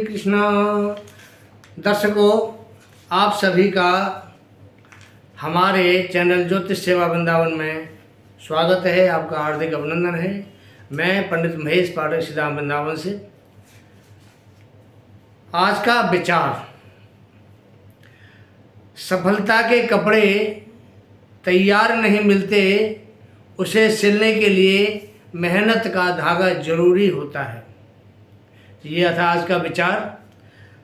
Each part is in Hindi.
कृष्णा। दर्शकों, आप सभी का हमारे चैनल ज्योतिष सेवा वृंदावन में स्वागत है। आपका हार्दिक अभिनंदन है। मैं पंडित महेश पाठक श्रीधाम वृंदावन से। आज का विचार, सफलता के कपड़े तैयार नहीं मिलते, उसे सिलने के लिए मेहनत का धागा जरूरी होता है। ये था आज का विचार।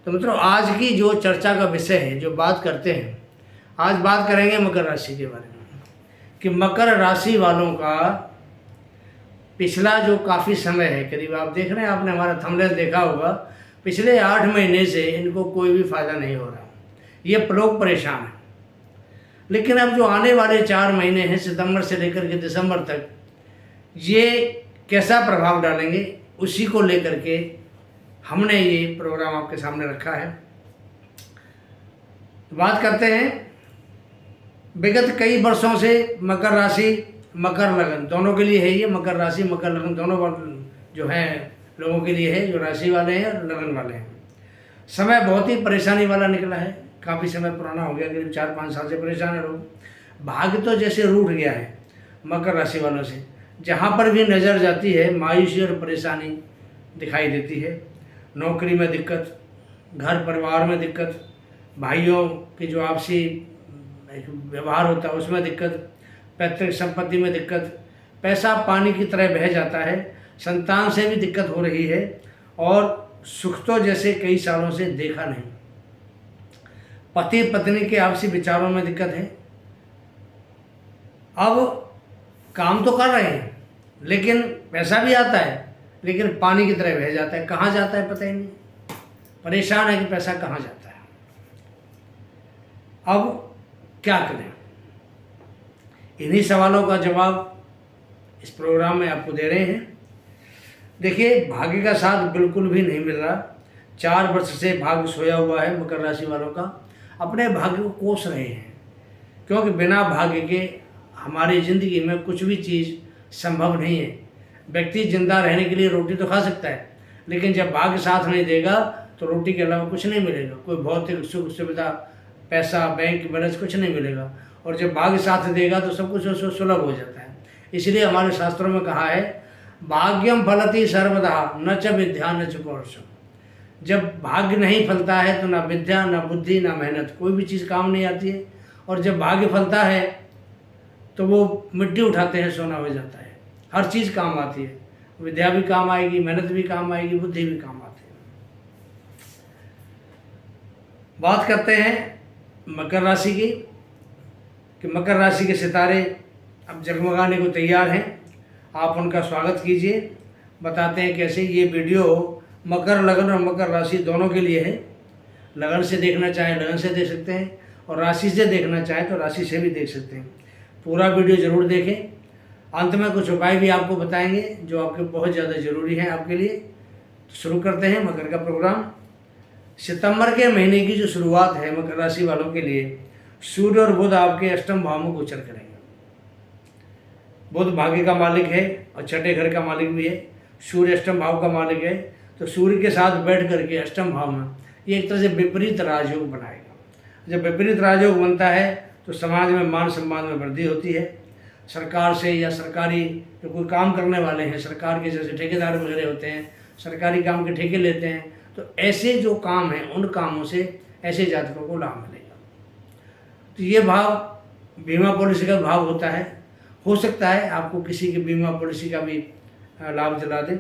तो मित्रों, आज की जो चर्चा का विषय है, जो बात करते हैं, आज बात करेंगे मकर राशि के बारे में कि मकर राशि वालों का पिछला जो काफ़ी समय है, करीब आप देख रहे हैं, आपने हमारा थंबनेल देखा होगा, पिछले 8 महीने से इनको कोई भी फ़ायदा नहीं हो रहा। ये लोग परेशान हैं। लेकिन अब जो आने वाले 4 महीने हैं, सितंबर से लेकर के दिसंबर तक, ये कैसा प्रभाव डालेंगे, उसी को लेकर के हमने ये प्रोग्राम आपके सामने रखा है। बात करते हैं, विगत कई वर्षों से मकर राशि, मकर लगन दोनों के लिए है। ये मकर राशि, मकर लगन दोनों जो हैं लोगों के लिए है, जो राशि वाले हैं और लगन वाले हैं। समय बहुत ही परेशानी वाला निकला है। काफ़ी समय पुराना हो गया, करीब 4-5 साल से परेशान है लोग। भाग्य तो जैसे रूठ गया है मकर राशि वालों से। जहाँ पर भी नज़र जाती है, मायूसी और परेशानी दिखाई देती है। नौकरी में दिक्कत, घर परिवार में दिक्कत, भाइयों के जो आपसी व्यवहार होता है उसमें दिक्कत, पैतृक संपत्ति में दिक्कत, पैसा पानी की तरह बह जाता है, संतान से भी दिक्कत हो रही है, और सुख तो जैसे कई सालों से देखा नहीं। पति पत्नी के आपसी विचारों में दिक्कत है। अब काम तो कर रहे हैं, लेकिन पैसा भी आता है, लेकिन पानी की तरह बह जाता है। कहाँ जाता है पता ही नहीं। परेशान है कि पैसा कहाँ जाता है। अब क्या करें? इन्हीं सवालों का जवाब इस प्रोग्राम में आपको दे रहे हैं। देखिए, भाग्य का साथ बिल्कुल भी नहीं मिल रहा। 4 वर्ष से भाग्य सोया हुआ है मकर राशि वालों का। अपने भाग्य को कोस रहे हैं, क्योंकि बिना भाग्य के हमारी ज़िंदगी में कुछ भी चीज़ संभव नहीं है। व्यक्ति जिंदा रहने के लिए रोटी तो खा सकता है, लेकिन जब भाग्य साथ नहीं देगा तो रोटी के अलावा कुछ नहीं मिलेगा। कोई भौतिक सुख सुविधा, पैसा, बैंक बैलेंस कुछ नहीं मिलेगा। और जब भाग्य साथ देगा तो सब कुछ सुलभ हो जाता है। इसलिए हमारे शास्त्रों में कहा है, भाग्यम फलति सर्वदा न च विद्या न च पौरुषम। जब भाग्य नहीं फलता है तो ना विद्या, ना बुद्धि, ना मेहनत, कोई भी चीज़ काम नहीं आती है। और जब भाग्य फलता है तो वो मिट्टी उठाते हैं, सोना हो जाता है। हर चीज़ काम आती है। विद्या भी काम आएगी, मेहनत भी काम आएगी, बुद्धि भी काम आती है। बात करते हैं मकर राशि की कि मकर राशि के सितारे अब जगमगाने को तैयार हैं। आप उनका स्वागत कीजिए। बताते हैं कैसे। ये वीडियो मकर लगन और मकर राशि दोनों के लिए है। लगन से देखना चाहें लगन से देख सकते हैं, और राशि से देखना चाहें तो राशि से भी देख सकते हैं। पूरा वीडियो ज़रूर देखें। अंत में कुछ उपाय भी आपको बताएंगे जो आपके बहुत ज़्यादा ज़रूरी हैं आपके लिए। तो शुरू करते हैं मकर का प्रोग्राम। सितंबर के महीने की जो शुरुआत है मकर राशि वालों के लिए, सूर्य और बुध आपके अष्टम भाव में गोचर करेंगे। बुध भाग्य का मालिक है और छठे घर का मालिक भी है। सूर्य अष्टम भाव का मालिक है, तो सूर्य के साथ बैठ करके अष्टम भाव में ये एक तरह से विपरीत राजयोग बनाएगा। जब विपरीत राजयोग बनता है तो समाज में मान सम्मान में वृद्धि होती है। सरकार से या सरकारी जो कोई काम करने वाले हैं, सरकार के जैसे ठेकेदार वगैरह होते हैं, सरकारी काम के ठेके लेते हैं, तो ऐसे जो काम हैं उन कामों से ऐसे जातकों को लाभ मिलेगा। तो ये भाव बीमा पॉलिसी का भाव होता है। हो सकता है आपको किसी की बीमा पॉलिसी का भी लाभ दिला दें।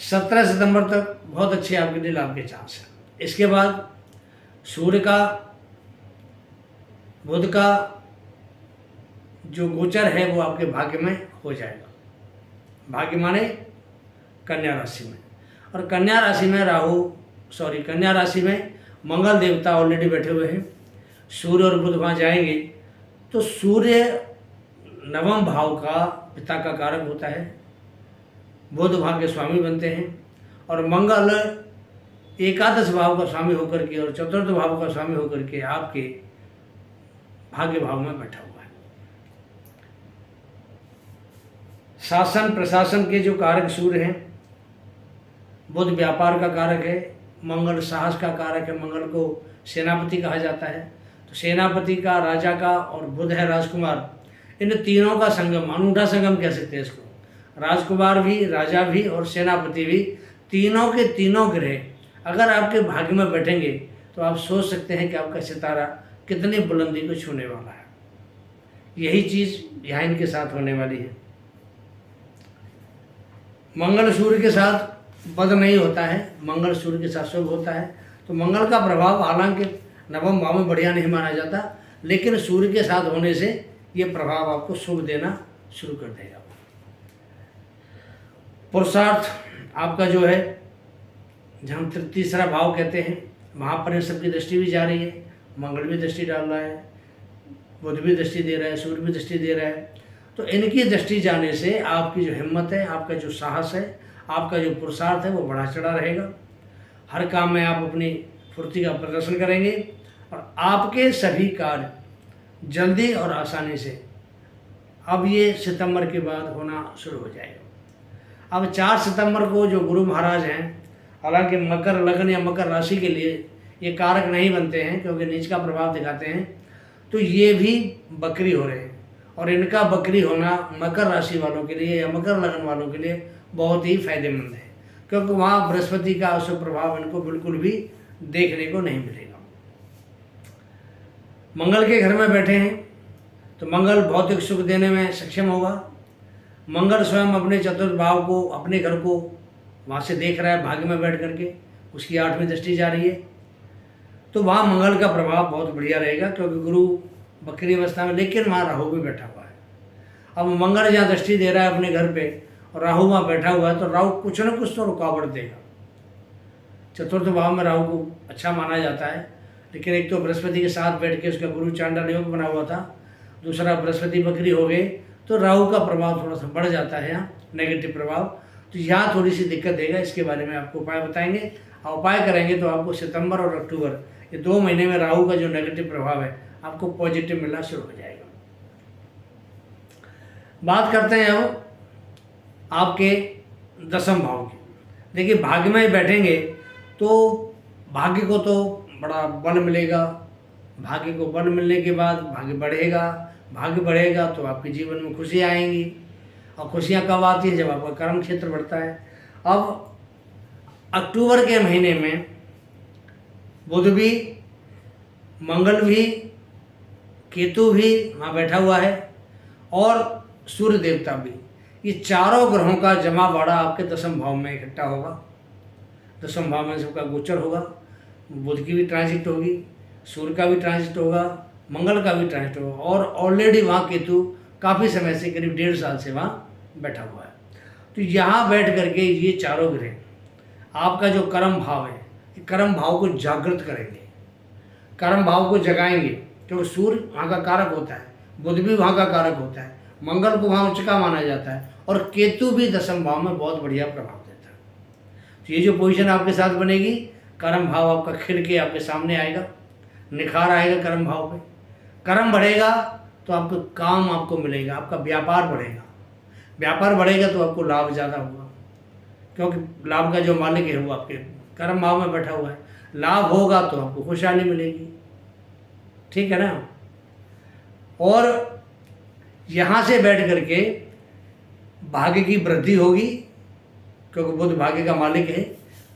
17 सितंबर तक बहुत अच्छे आपके लिए लाभ के चांस हैं। इसके बाद सूर्य का, बुध का जो गोचर है वो आपके भाग्य में हो जाएगा। भाग्य माने कन्या राशि में, और कन्या राशि में कन्या राशि में मंगल देवता ऑलरेडी बैठे हुए हैं। सूर्य और बुध वहाँ जाएंगे तो सूर्य नवम भाव का पिता का कारक होता है। बुध वहाँ के स्वामी बनते हैं, और मंगल एकादश भाव का स्वामी होकर के और चतुर्थ भाव का स्वामी होकर के आपके भाग्य भाव में बैठा हुआ है। शासन प्रशासन के जो कारक सूर्य हैं बुध व्यापार का कारक है, मंगल साहस का कारक है, मंगल को सेनापति कहा जाता है। तो सेनापति का, राजा का और बुध है राजकुमार, इन तीनों का संगम, अनूठा संगम कह सकते हैं इसको। राजकुमार भी, राजा भी और सेनापति भी, तीनों के तीनों ग्रह अगर आपके भाग्य में बैठेंगे तो आप सोच सकते हैं कि आपका सितारा कितनी बुलंदी को छूने वाला है। यही चीज़ यहाँ इनके साथ होने वाली है। मंगल सूर्य के साथ बद नहीं होता है, मंगल सूर्य के साथ शुभ होता है। तो मंगल का प्रभाव हालांकि नवम भाव में बढ़िया नहीं माना जाता, लेकिन सूर्य के साथ होने से ये प्रभाव आपको शुभ देना शुरू कर देगा। पुरुषार्थ आपका जो है, जहाँ तीसरा भाव कहते हैं, वहाँ पर सबकी दृष्टि भी जा रही है। मंगल भी दृष्टि डाल रहा है, बुध भी दृष्टि दे रहा है, सूर्य भी दृष्टि दे रहा है। तो इनकी दृष्टि जाने से आपकी जो हिम्मत है, आपका जो साहस है, आपका जो पुरुषार्थ है वो बढ़ा चढ़ा रहेगा। हर काम में आप अपनी फुर्ती का प्रदर्शन करेंगे और आपके सभी कार्य जल्दी और आसानी से अब ये सितंबर के बाद होना शुरू हो जाएगा। अब 4 सितंबर को जो गुरु महाराज हैं, हालांकि मकर लग्न या मकर राशि के लिए ये कारक नहीं बनते हैं क्योंकि नीच का प्रभाव दिखाते हैं, तो ये भी बकरी हो रहे हैं। और इनका बकरी होना मकर राशि वालों के लिए या मकर लग्न वालों के लिए बहुत ही फायदेमंद है, क्योंकि वहाँ बृहस्पति का अशुभ प्रभाव इनको बिल्कुल भी देखने को नहीं मिलेगा। मंगल के घर में बैठे हैं तो मंगल भौतिक सुख देने में सक्षम होगा। मंगल स्वयं अपने चतुर्थ भाव को, अपने घर को वहाँ से देख रहा है, भाग्य में बैठ करके, उसकी 8वीं दृष्टि जा रही है। तो वहाँ मंगल का प्रभाव बहुत बढ़िया रहेगा, क्योंकि गुरु बकरी अवस्था में, लेकिन वहाँ राहु भी बैठा हुआ है। अब मंगल जहाँ दृष्टि दे रहा है अपने घर पे और राहु वहाँ बैठा हुआ है, तो राहु कुछ न कुछ तो रुकावट देगा। चतुर्थ भाव में राहु को अच्छा माना जाता है, लेकिन एक तो बृहस्पति के साथ बैठ के उसका गुरु चांडाल योग बना हुआ था, दूसरा बृहस्पति बकरी हो गए, तो राहु का प्रभाव थोड़ा सा बढ़ जाता है यहाँ, नेगेटिव प्रभाव। तो यहाँ थोड़ी सी दिक्कत देगा, इसके बारे में आपको उपाय बताएंगे। और उपाय करेंगे तो आपको सितंबर और अक्टूबर ये 2 महीने में राहु का जो नेगेटिव प्रभाव है आपको पॉजिटिव मिलना शुरू हो जाएगा। बात करते हैं अब आपके 10वें भाव की। देखिए, भाग्य में बैठेंगे तो भाग्य को तो बड़ा बल मिलेगा। भाग्य को बल मिलने के बाद भाग्य बढ़ेगा, भाग्य बढ़ेगा तो आपके जीवन में खुशियाँ आएंगी। और खुशियाँ कब आती है? जब आपका कर्म क्षेत्र बढ़ता है। अब अक्टूबर के महीने में बुध भी, मंगल भी, केतु भी वहाँ बैठा हुआ है और सूर्य देवता भी, ये चारों ग्रहों का जमा बाड़ा आपके 10वें भाव में इकट्ठा होगा। 10वें भाव में सबका गोचर होगा। बुध की भी ट्रांजिट होगी, सूर्य का भी ट्रांजिट होगा, मंगल का भी ट्रांजिट होगा। और ऑलरेडी वहाँ केतु काफ़ी समय से, करीब 1.5 साल से वहाँ बैठा हुआ है। तो यहाँ बैठ करके ये चारों ग्रह आपका जो कर्म भाव है, कर्म भाव को जागृत करेंगे, कर्म भाव को जगाएंगे। क्योंकि सूर्य वहाँ का कारक होता है, बुध भी वहाँ का कारक होता है, मंगल को वहाँ उच्च का माना जाता है और केतु भी 10वें भाव में बहुत बढ़िया प्रभाव देता है। तो ये जो पोजीशन आपके साथ बनेगी, कर्म भाव आपका खिल के आपके सामने आएगा, निखार आएगा कर्म भाव पे। कर्म बढ़ेगा तो आपको काम आपको मिलेगा, आपका व्यापार बढ़ेगा। व्यापार बढ़ेगा तो आपको लाभ ज़्यादा होगा, क्योंकि लाभ का जो मालिक है वो आपके कर्म भाव में बैठा हुआ है। लाभ होगा तो आपको खुशहाली मिलेगी, ठीक है ना। और यहाँ से बैठ करके भाग्य की वृद्धि होगी, क्योंकि बुध भाग्य का मालिक है।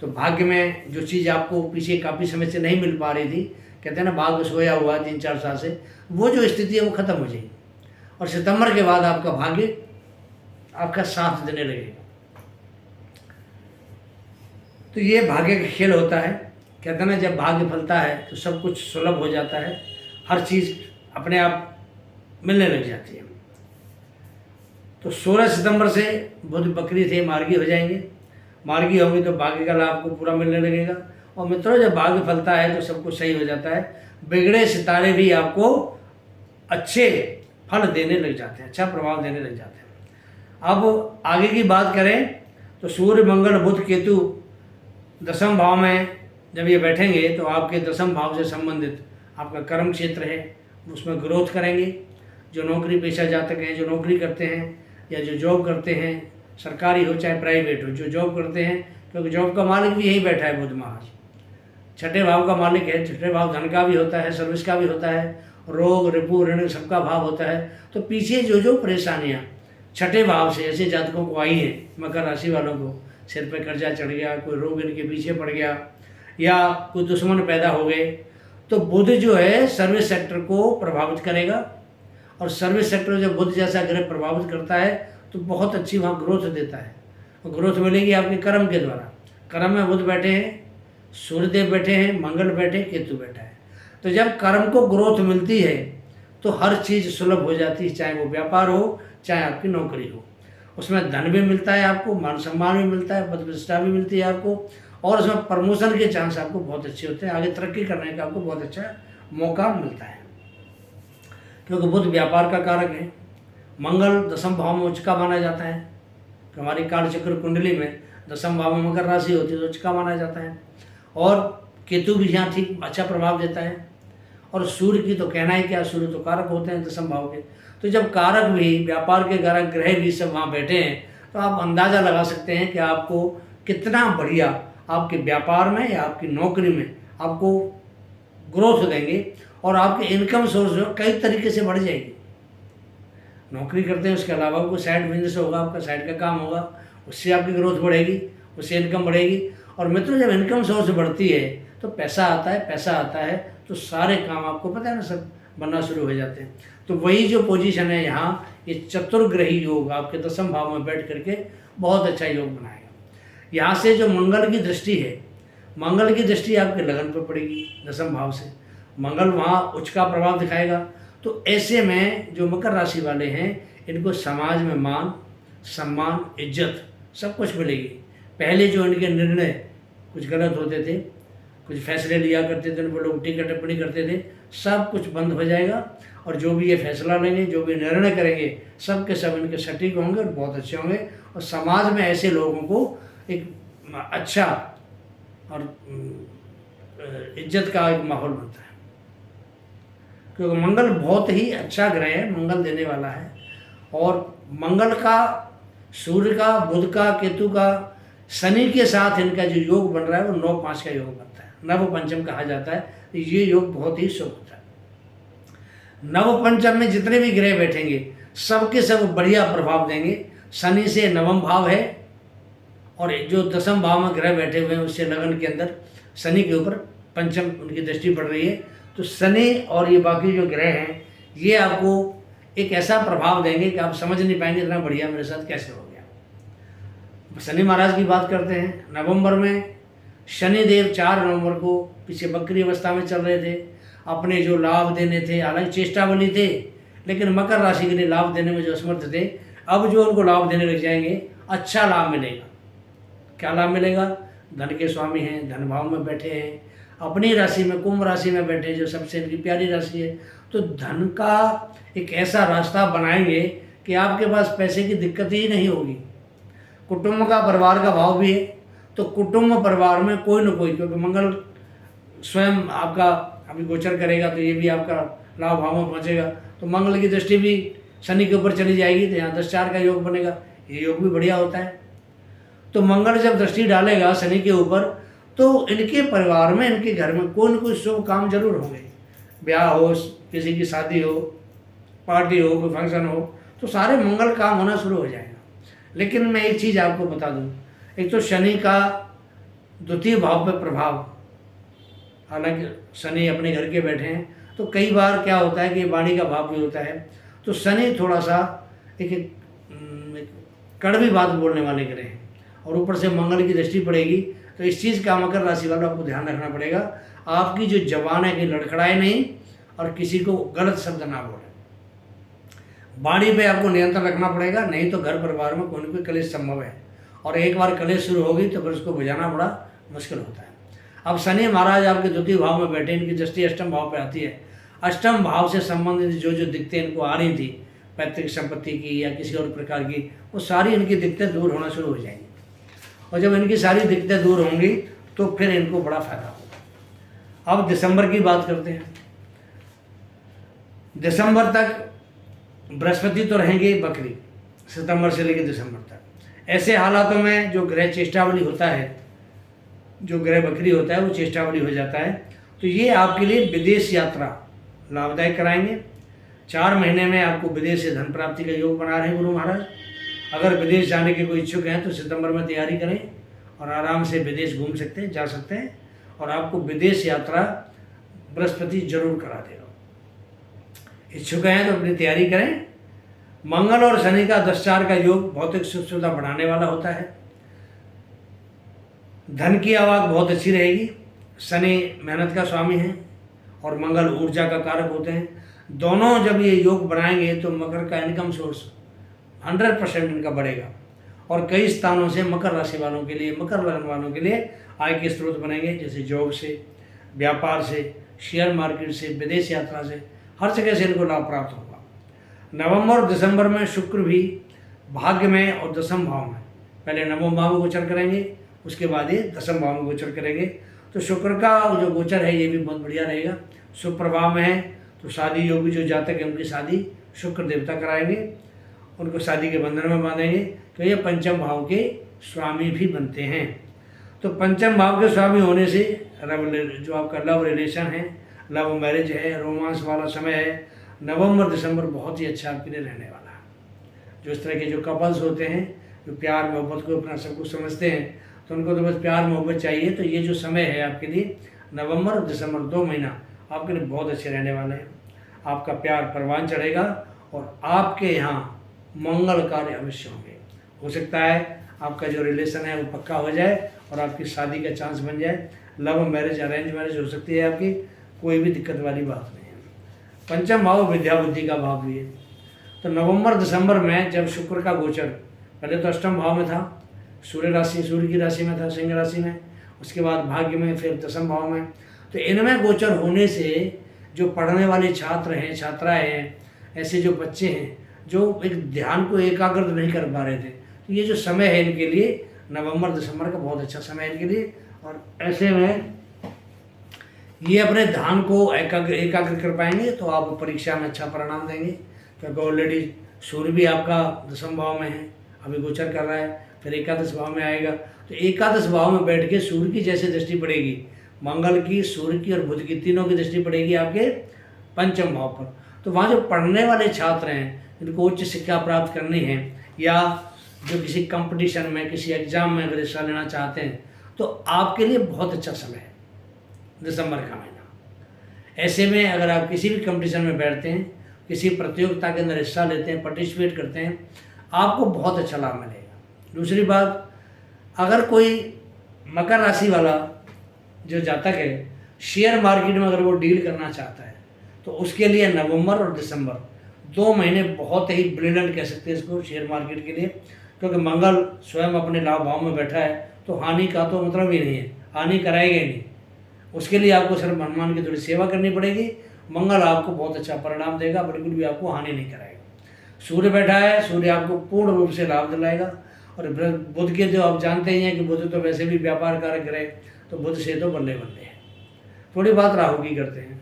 तो भाग्य में जो चीज़ आपको पीछे काफ़ी समय से नहीं मिल पा रही थी, कहते हैं ना भाग्य सोया हुआ 3-4 साल से, वो जो स्थिति है वो खत्म हो जाएगी। और सितंबर के बाद आपका भाग्य आपका साथ देने लगेगा। तो ये भाग्य का खेल होता है। कहते हैं ना, जब भाग्य फलता है तो सब कुछ सुलभ हो जाता है, हर चीज़ अपने आप मिलने लग जाती है। तो 16 सितंबर से बुध बकरी थे मार्गी हो जाएंगे। मार्गी होंगे तो भाग्य का लाभ को पूरा मिलने लगेगा। और मित्रों, जब भाग्य फलता है तो सब कुछ सही हो जाता है। बिगड़े सितारे भी आपको अच्छे फल देने लग जाते हैं, अच्छा प्रभाव देने लग जाते हैं। अब आगे की बात करें तो सूर्य, मंगल, बुध, केतु 10वें भाव में जब ये बैठेंगे तो आपके 10वें भाव से संबंधित आपका कर्म क्षेत्र है, उसमें ग्रोथ करेंगे। जो नौकरी पेशा जातक हैं, जो नौकरी करते हैं या जो जॉब करते हैं, सरकारी हो चाहे प्राइवेट हो, जो जॉब करते हैं क्योंकि जॉब का मालिक भी यही बैठा है बुध महाराज, छठे भाव का मालिक है। छठे भाव धन का भी होता है, सर्विस का भी होता है, रोग रिपू ऋण सबका भाव होता है। तो पीछे जो जो परेशानियाँ छठे भाव से ऐसे जातकों को आई हैं, मकर राशि वालों को सिर पे कर्जा चढ़ गया, कोई रोग इनके पीछे पड़ गया, या कोई दुश्मन पैदा हो गए, तो बुध जो है सर्विस सेक्टर को प्रभावित करेगा। और सर्विस सेक्टर जब बुध जैसा ग्रह प्रभावित करता है तो बहुत अच्छी वहाँ ग्रोथ देता है। और ग्रोथ मिलेगी आपके कर्म के द्वारा। कर्म में बुध बैठे हैं, सूर्यदेव बैठे हैं, मंगल बैठे, केतु बैठा है। तो जब कर्म को ग्रोथ मिलती है तो हर चीज़ सुलभ हो जाती है, चाहे वो व्यापार हो, चाहे आपकी नौकरी हो। उसमें धन भी मिलता है आपको, मान सम्मान भी मिलता है, पद प्रतिष्ठा भी मिलती है आपको, और उसमें प्रमोशन के चांस आपको बहुत अच्छे होते हैं, आगे तरक्की करने का आपको बहुत अच्छा मौका मिलता है। क्योंकि बुध व्यापार का कारक है। मंगल दसम भाव में उच्च का माना जाता है। तो हमारी कालचक्र कुंडली में दसम भाव में मकर राशि होती है तो उच्च का माना जाता है। और केतु भी यहाँ ठीक अच्छा प्रभाव देता है। और सूर्य की तो कहना ही क्या, सूर्य तो कारक होते हैं दसम भाव के। तो जब कारक भी, व्यापार के कारक ग्रह भी सब वहाँ बैठे हैं तो आप अंदाज़ा लगा सकते हैं कि आपको कितना बढ़िया आपके व्यापार में या आपकी नौकरी में आपको ग्रोथ देंगे, और आपके इनकम सोर्स जो कई तरीके से बढ़ जाएगी। नौकरी करते हैं उसके अलावा कोई साइड बिजनेस होगा, आपका साइड का काम होगा, उससे आपकी ग्रोथ बढ़ेगी, उससे इनकम बढ़ेगी। और मित्रों जब इनकम सोर्स बढ़ती है तो पैसा आता है, पैसा आता है तो सारे काम आपको पता है ना सब बनना शुरू हो जाते हैं। तो वही जो पोजीशन है यहाँ, ये चतुर्ग्रही योग आपके दसम भाव में बैठ करके बहुत अच्छा योग बनाएगा। यहाँ से जो मंगल की दृष्टि है, मंगल की दृष्टि आपके लगन पर पड़ेगी दसम भाव से, मंगल वहाँ उच्च का प्रभाव दिखाएगा। तो ऐसे में जो मकर राशि वाले हैं इनको समाज में मान सम्मान इज्जत सब कुछ मिलेगी। पहले जो इनके निर्णय कुछ गलत होते थे, कुछ फैसले लिया करते थे, उन पर लोग टीका टिप्पणी करते थे, सब कुछ बंद हो जाएगा। और जो भी ये फैसला लेंगे, जो भी निर्णय करेंगे, सब के सब इनके सटीक होंगे और बहुत अच्छे होंगे। और समाज में ऐसे लोगों को एक अच्छा और इज्जत का एक माहौल बनता है। क्योंकि मंगल बहुत ही अच्छा ग्रह है, मंगल देने वाला है। और मंगल का, सूर्य का, बुध का, केतु का, शनि के साथ इनका जो योग बन रहा है वो 9-5 का योग बनता है, नव पंचम कहा जाता है। तो ये योग बहुत ही शुभ होता है। नव पंचम में जितने भी ग्रह बैठेंगे सबके सब बढ़िया प्रभाव देंगे। शनि से नवम भाव है, और जो दसम भाव में ग्रह बैठे हुए हैं उससे लगन के अंदर शनि के ऊपर पंचम उनकी दृष्टि पड़ रही है। तो शनि और ये बाकी जो ग्रह हैं ये आपको एक ऐसा प्रभाव देंगे कि आप समझ नहीं पाएंगे इतना बढ़िया मेरे साथ कैसे हो गया। शनि महाराज की बात करते हैं। नवंबर में शनिदेव 4 नवंबर को पीछे बकरी अवस्था में चल रहे थे, अपने जो लाभ देने थे, हालांकि चेष्टा बनी थे, लेकिन मकर राशि के लिए लाभ देने में जो असमर्थ थे, अब जो उनको लाभ देने लग जाएंगे, अच्छा लाभ मिलेगा। क्या लाभ मिलेगा? धन के स्वामी हैं, धन भाव में बैठे हैं, अपनी राशि में कुंभ राशि में बैठे, जो सबसे इनकी प्यारी राशि है। तो धन का एक ऐसा रास्ता बनाएंगे कि आपके पास पैसे की दिक्कत ही नहीं होगी। कुटुंब का, परिवार का भाव भी है, तो कुटुंब परिवार में कोई न कोई, क्योंकि मंगल स्वयं आपका अभी गोचर करेगा तो ये भी आपका लाभ भाव में पहुँचेगा। तो मंगल की दृष्टि भी शनि के ऊपर चली जाएगी, तो यहाँ 10-4 का योग बनेगा। ये योग भी बढ़िया होता है। तो मंगल जब दृष्टि डालेगा शनि के ऊपर तो इनके परिवार में, इनके घर में कोई न कोई शुभ काम जरूर होंगे। ब्याह हो, किसी की शादी हो, पार्टी हो, कोई फंक्शन हो, तो सारे मंगल काम होना शुरू हो जाएगा। लेकिन मैं एक चीज़ आपको बता दूं, एक तो शनि का द्वितीय भाव पे प्रभाव, हालांकि शनि अपने घर के बैठे हैं, तो कई बार क्या होता है कि वाणी का भाव भी होता है। तो शनि थोड़ा सा एक कड़वी बात बोलने वाले ग्रह हैं, और ऊपर से मंगल की दृष्टि पड़ेगी। तो इस चीज़ का मकर राशि वालों आपको ध्यान रखना पड़ेगा, आपकी जो जबान है कि लड़खड़ाए नहीं और किसी को गलत शब्द ना बोले। वाणी पे आपको नियंत्रण रखना पड़ेगा, नहीं तो घर परिवार में कोई न कोई कलेश संभव है। और एक बार कलेश शुरू होगी तो फिर उसको बुझाना बड़ा मुश्किल होता है। अब शनि महाराज आपके द्वितीय भाव में बैठे, इनकी दृष्टि अष्टम भाव पे आती है। अष्टम भाव से संबंधित जो जो दिक्कतें इनको आ रही थी, पैतृक संपत्ति की या किसी और प्रकार की, वो सारी इनकी दिक्कतें दूर होना शुरू हो जाएंगी। और जब इनकी सारी दिक्कतें दूर होंगी तो फिर इनको बड़ा फायदा होगा। अब दिसंबर की बात करते हैं। दिसंबर तक बृहस्पति तो रहेंगे बकरी, सितंबर से लेकर दिसंबर तक। ऐसे हालातों में जो ग्रह चेष्टावली होता है जो ग्रह बकरी होता है वो चेष्टावली हो जाता है। तो ये आपके लिए विदेश यात्रा लाभदायक कराएंगे। 4 महीने में आपको विदेश से धन प्राप्ति का योग बना रहे हैं गुरु महाराज। अगर विदेश जाने के कोई इच्छुक हैं तो सितंबर में तैयारी करें और आराम से विदेश घूम सकते हैं, जा सकते हैं, और आपको विदेश यात्रा बृहस्पति जरूर करा देगा। इच्छुक हैं तो अपनी तैयारी करें। मंगल और शनि का 10-4 का योग भौतिक सुख सुविधा बढ़ाने वाला होता है। धन की आवक बहुत अच्छी रहेगी। शनि मेहनत का स्वामी है और मंगल ऊर्जा का कारक होते हैं। दोनों जब ये योग बनाएंगे तो मकर का इनकम सोर्स 100% इनका बढ़ेगा और कई स्थानों से मकर राशि वालों के लिए, मकर लग्न वालों के लिए आय के स्रोत बनेंगे, जैसे जॉब से, व्यापार से, शेयर मार्केट से, विदेश यात्रा से, हर जगह से इनको लाभ प्राप्त होगा। नवंबर और दिसंबर में शुक्र भी भाग्य में और दसम भाव में, पहले नवम भाव में गोचर करेंगे, उसके बाद ये दसम भाव में गोचर करेंगे। तो शुक्र का जो गोचर है ये भी बहुत बढ़िया रहेगा। शुभ प्रभाव में है तो शादी योगी जो जातक है उनकी शादी शुक्र देवता कराएंगे, उनको शादी के बंधन में बांधेंगे। तो ये पंचम भाव के स्वामी भी बनते हैं। तो पंचम भाव के स्वामी होने से जो आपका लव रिलेशन है, लव मैरिज है, रोमांस वाला समय है, नवंबर दिसंबर बहुत ही अच्छा आपके लिए रहने वाला है। जो इस तरह के जो कपल्स होते हैं, जो प्यार मोहब्बत को अपना सब कुछ समझते हैं, तो उनको तो बस प्यार मोहब्बत चाहिए। तो ये जो समय है आपके लिए नवंबर और दिसंबर 2 महीना आपके लिए बहुत अच्छे रहने वाले हैं। आपका प्यार परवान चढ़ेगा और आपके यहाँ मंगल कार्य अवश्य होंगे। हो सकता है आपका जो रिलेशन है वो पक्का हो जाए और आपकी शादी का चांस बन जाए। लव मैरिज, अरेंज मैरिज हो सकती है आपकी, कोई भी दिक्कत वाली बात नहीं है। पंचम भाव विद्या बुद्धि का भाव भी है। तो नवंबर दिसंबर में जब शुक्र का गोचर, पहले तो अष्टम भाव में था, सूर्य की राशि में था, सिंह राशि में, उसके बाद भाग्य में, फिर दसम भाव में। तो इनमें गोचर होने से जो पढ़ने वाले छात्र हैं, छात्राएं हैं, ऐसे जो बच्चे हैं जो एक ध्यान को एकाग्र नहीं कर पा रहे थे, तो ये जो समय है इनके लिए नवंबर दिसंबर का बहुत अच्छा समय है इनके लिए। और ऐसे में ये अपने ध्यान को एकाग्र कर पाएंगे तो आप परीक्षा में अच्छा परिणाम देंगे। क्योंकि ऑलरेडी सूर्य भी आपका दसम भाव में है, अभी गोचर कर रहा है, फिर एकादश भाव में आएगा। तो एकादश भाव में बैठ के सूर्य की जैसे दृष्टि पड़ेगी, मंगल की, सूर्य की और बुध की, तीनों की दृष्टि पड़ेगी आपके पंचम भाव पर। तो वहाँ जो पढ़ने वाले छात्र हैं, जिनको उच्च शिक्षा प्राप्त करनी है या जो किसी कंपटीशन में, किसी एग्जाम में अगर हिस्सा लेना चाहते हैं, तो आपके लिए बहुत अच्छा समय है दिसंबर का महीना। ऐसे में अगर आप किसी भी कंपटीशन में बैठते हैं, किसी प्रतियोगिता के अंदर हिस्सा लेते हैं, पार्टिसिपेट करते हैं, आपको बहुत अच्छा लाभ मिलेगा। दूसरी बात, अगर कोई मकर राशि वाला जो जातक है, शेयर मार्केट में अगर वो डील करना चाहता है, तो उसके लिए नवंबर और दिसंबर 2 महीने बहुत ही ब्रिलियंट कह सकते हैं इसको शेयर मार्केट के लिए। क्योंकि मंगल स्वयं अपने लाभ भाव में बैठा है, तो हानि का तो मतलब ही नहीं है, हानि कराएगा ही नहीं। उसके लिए आपको सिर्फ हनुमान की थोड़ी सेवा करनी पड़ेगी। मंगल आपको बहुत अच्छा परिणाम देगा, बिल्कुल भी आपको हानि नहीं कराएगा। सूर्य बैठा है, सूर्य आपको पूर्ण रूप से लाभ दिलाएगा। और बुध के जो आप जानते ही हैं कि बुध तो वैसे भी व्यापार कारक रहे, तो बुध से तो बल्ले बल्ले है। थोड़ी बात राहु की करते हैं।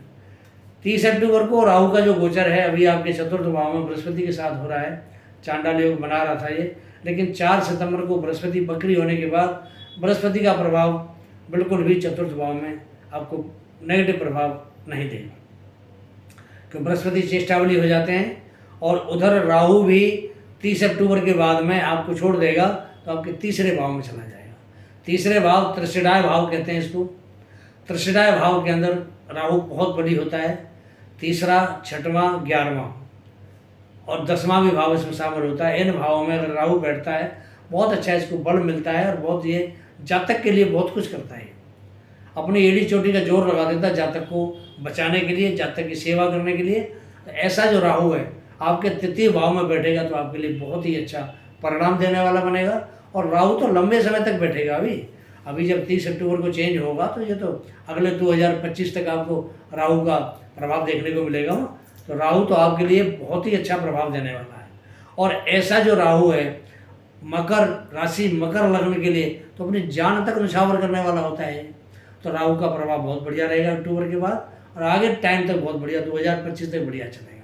30 अक्टूबर को राहु का जो गोचर है अभी आपके चतुर्थ भाव में बृहस्पति के साथ हो रहा है। चांडाल योग बना रहा था ये, लेकिन 4 सितंबर को बृहस्पति बकरी होने के बाद बृहस्पति का प्रभाव बिल्कुल भी चतुर्थ भाव में आपको नेगेटिव प्रभाव नहीं देगा, क्योंकि बृहस्पति चेष्टावली हो जाते हैं। और उधर राहु भी 30 अक्टूबर के बाद में आपको छोड़ देगा, तो आपके तीसरे भाव में चला जाएगा। तीसरे भाव त्रिशिडाय भाव कहते हैं इसको। त्रिशिडाय भाव के अंदर राहु बहुत बड़ी होता है। तीसरा, छठवां, 11वां और 10वां भी भाव इसमें शामिल होता है। इन भावों में अगर राहु बैठता है, बहुत अच्छा इसको बल मिलता है और बहुत ये जातक के लिए बहुत कुछ करता है। अपनी एड़ी चोटी का जोर लगा देता है जातक को बचाने के लिए, जातक की सेवा करने के लिए। तो ऐसा जो राहु है आपके तृतीय भाव में बैठेगा तो आपके लिए बहुत ही अच्छा परिणाम देने वाला बनेगा। और राहु तो लंबे समय तक बैठेगा। अभी जब 30 अक्टूबर को चेंज होगा तो ये तो अगले 2025 तक आपको राहु का प्रभाव देखने को मिलेगा। तो राहु तो आपके लिए बहुत ही अच्छा प्रभाव देने वाला है। और ऐसा जो राहु है मकर राशि, मकर लग्न के लिए तो अपनी जान तक निछावर करने वाला होता है। तो राहु का प्रभाव बहुत बढ़िया रहेगा अक्टूबर के बाद, और आगे टाइम तक बहुत बढ़िया, 2025 तक बढ़िया चलेगा।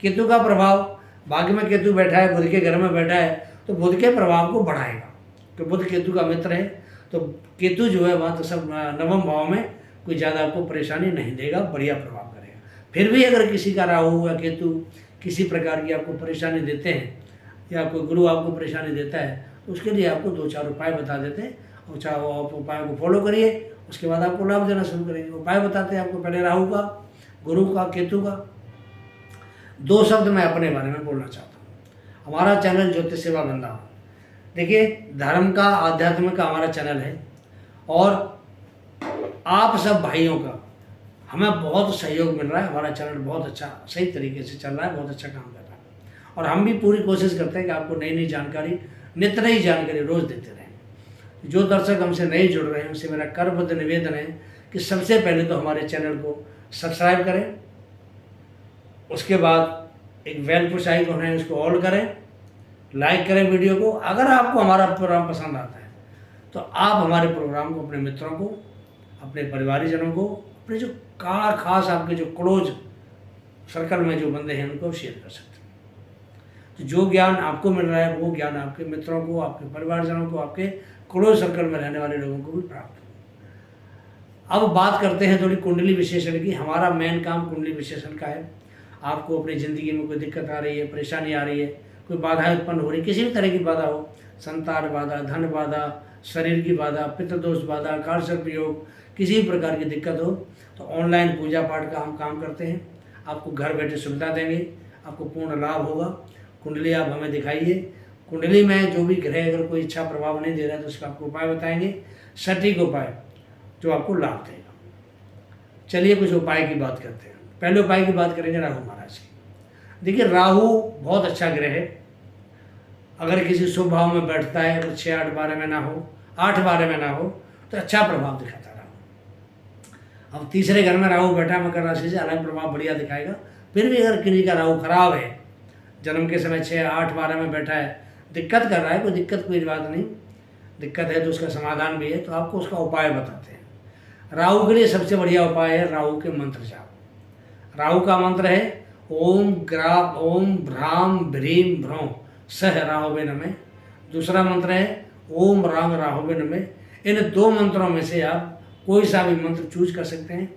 केतु का प्रभाव, भाग्य में केतु बैठा है, बुध के घर में बैठा है, तो बुध के प्रभाव को बढ़ाएगा। तो बुध केतु का मित्र है, तो केतु जो है वहाँ तो सब नवम भाव में कोई ज़्यादा आपको परेशानी नहीं देगा, बढ़िया प्रभाव करेगा। फिर भी अगर किसी का राहु या केतु किसी प्रकार की आपको परेशानी देते हैं या कोई गुरु आपको परेशानी देता है, उसके लिए आपको 2-4 उपाय बता देते हैं, और चाहे वो आप उपाय को फॉलो करिए, उसके बाद आपको लाभ देना शुरू करेंगे। उपाय बताते हैं आपको पहले राहु का, गुरु का, केतु का। 2 शब्द मैं अपने बारे में बोलना चाहता हूँ। हमारा चैनल ज्योतिष सेवा वृंदावन, देखिए धर्म का, आध्यात्म का हमारा चैनल है, और आप सब भाइयों का हमें बहुत सहयोग मिल रहा है। हमारा चैनल बहुत अच्छा सही तरीके से चल रहा है, बहुत अच्छा काम कर रहा है, और हम भी पूरी कोशिश करते हैं कि आपको नई नई जानकारी, नित्य नई जानकारी रोज़ देते रहें। जो दर्शक हमसे नए जुड़ रहे हैं उनसे मेरा करबद्ध निवेदन है कि सबसे पहले तो हमारे चैनल को सब्सक्राइब करें, उसके बाद एक बेल पुश आइकन है उसको ऑल करें, लाइक करें वीडियो को। अगर आपको हमारा प्रोग्राम पसंद आता है तो आप हमारे प्रोग्राम को अपने मित्रों को, अपने परिवारजनों को, अपने जो खास आपके जो क्लोज सर्कल में जो बंदे हैं उनको शेयर कर सकते हैं। तो जो ज्ञान आपको मिल रहा है वो ज्ञान आपके मित्रों को, आपके परिवारजनों को, आपके क्लोज सर्कल में रहने वाले लोगों को भी प्राप्त हो। अब बात करते हैं थोड़ी कुंडली विश्लेषण की। हमारा मेन काम कुंडली विश्लेषण का है। आपको अपनी ज़िंदगी में कोई दिक्कत आ रही है, परेशानी आ रही है, कोई बाधाएं उत्पन्न हो रही, किसी भी तरह की बाधा हो, संतान बाधा, धन बाधा, शरीर की बाधा, पितृदोष बाधा, कारसर्प योग, किसी भी प्रकार की दिक्कत हो तो ऑनलाइन पूजा पाठ का हम काम करते हैं। आपको घर बैठे सुविधा देंगे, आपको पूर्ण लाभ होगा। कुंडली आप हमें दिखाइए, कुंडली में जो भी ग्रह अगर कोई अच्छा प्रभाव नहीं दे रहा है तो उसका आपको उपाय बताएंगे, सटीक उपाय जो आपको लाभ देगा। चलिए कुछ उपाय की बात करते हैं। पहले उपाय की बात करेंगे राहु महाराज की। देखिए राहु बहुत अच्छा ग्रह है। अगर किसी शुभ भाव में बैठता है, अगर 6, 8, 12 में ना हो, 8, 12 में ना हो तो अच्छा प्रभाव दिखाता है राहु। अब तीसरे घर में राहु बैठा मकर राशि से, अलग प्रभाव बढ़िया दिखाएगा। फिर भी अगर किसी का राहु खराब है, जन्म के समय 6, 8, 12 में बैठा है, दिक्कत कर रहा है, कोई दिक्कत कोई बात नहीं, दिक्कत है तो उसका समाधान भी है, तो आपको उसका उपाय बताते हैं। राहु के लिए सबसे बढ़िया उपाय है राहु के मंत्र जाप। राहु का मंत्र है ओम भ्राम भ्रीम भ्रौं सह राहुवे नमः। दूसरा मंत्र है ओम रांग राहुवे नमः। इन 2 मंत्रों में से आप कोई सा भी मंत्र चूज कर सकते हैं।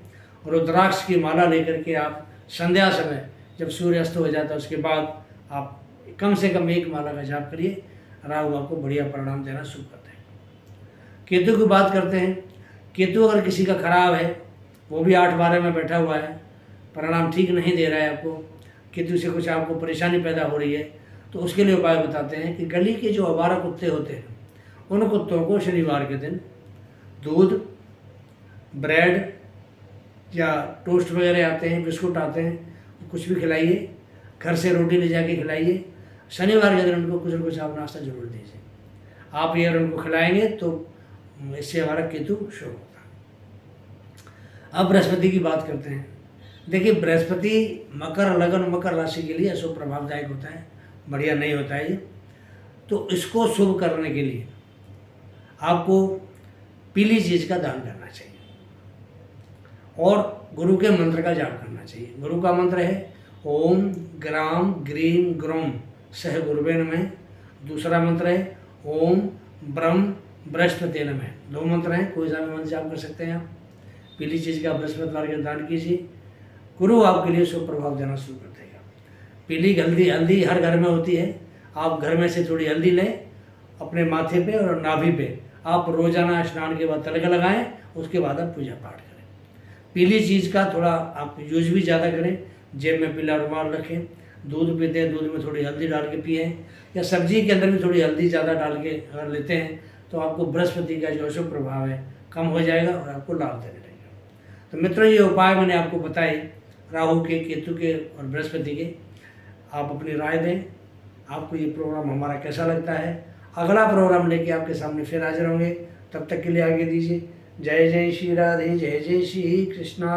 रुद्राक्ष की माला लेकर के आप संध्या समय जब सूर्य अस्त हो जाता है उसके बाद आप कम से कम 1 माला का जाप करिए, राहु आपको बढ़िया परिणाम देना शुरू करते हैं। केतु की बात करते हैं। केतु अगर किसी का खराब है, वो भी 8, 12 में बैठा हुआ है, परिणाम ठीक नहीं दे रहा है, आपको केतु से कुछ आपको परेशानी पैदा हो रही है, तो उसके लिए उपाय बताते हैं कि गली के जो आवारा कुत्ते होते हैं उन कुत्तों को शनिवार के दिन दूध, ब्रेड या टोस्ट वगैरह आते हैं, बिस्कुट आते हैं, कुछ भी खिलाइए, घर से रोटी ले जाके खिलाइए। शनिवार के दिन उनको कुछ न कुछ आप नाश्ता जरूर दीजिए। आप ये अगर उनको खिलाएंगे तो इससे हमारा केतु शुभ होता है। अब बृहस्पति की बात करते हैं। देखिए बृहस्पति मकर लगन मकर राशि के लिए अशुभ प्रभावदायक होता है, बढ़िया नहीं होता है ये। तो इसको शुभ करने के लिए आपको पीली चीज़ का दान करना चाहिए और गुरु के मंत्र का जाप करना चाहिए। गुरु का मंत्र है ओम ग्राम ग्रीम ग्रोम सह गुरुवे नमः। दूसरा मंत्र है ओम ब्रह्म बृहस्पति नमः। 2 मंत्र हैं, कोई सा भी मंत्र जाप कर सकते हैं आप। पीली चीज़ का बृहस्पतिवार के दान कीजिए, गुरु आपके लिए शुभ प्रभाव देना शुरू कर देगा। पीली हल्दी हर घर में होती है। आप घर में से थोड़ी हल्दी लें, अपने माथे पे और नाभि पे आप रोजाना स्नान के बाद तड़का लगाएं, उसके बाद आप पूजा पाठ करें। पीली चीज़ का थोड़ा आप यूज भी ज़्यादा करें, जेब में पीला रुमाल रखें, दूध पीते हैं दूध में थोड़ी हल्दी डाल के पिएं, या सब्जी के अंदर भी थोड़ी हल्दी ज़्यादा डाल के अगर लेते हैं तो आपको बृहस्पति का जो अशुभ प्रभाव है कम हो जाएगा और आपको लाभ देने लगेगा। तो मित्रों ये उपाय मैंने आपको बताए राहु के, केतु के और बृहस्पति के। आप अपनी राय दें, आपको ये प्रोग्राम हमारा कैसा लगता है। अगला प्रोग्राम लेके आपके सामने फिर हाजिर होंगे, तब तक के लिए आगे दीजिए। जय जय श्री राधे, जय जय श्री कृष्णा।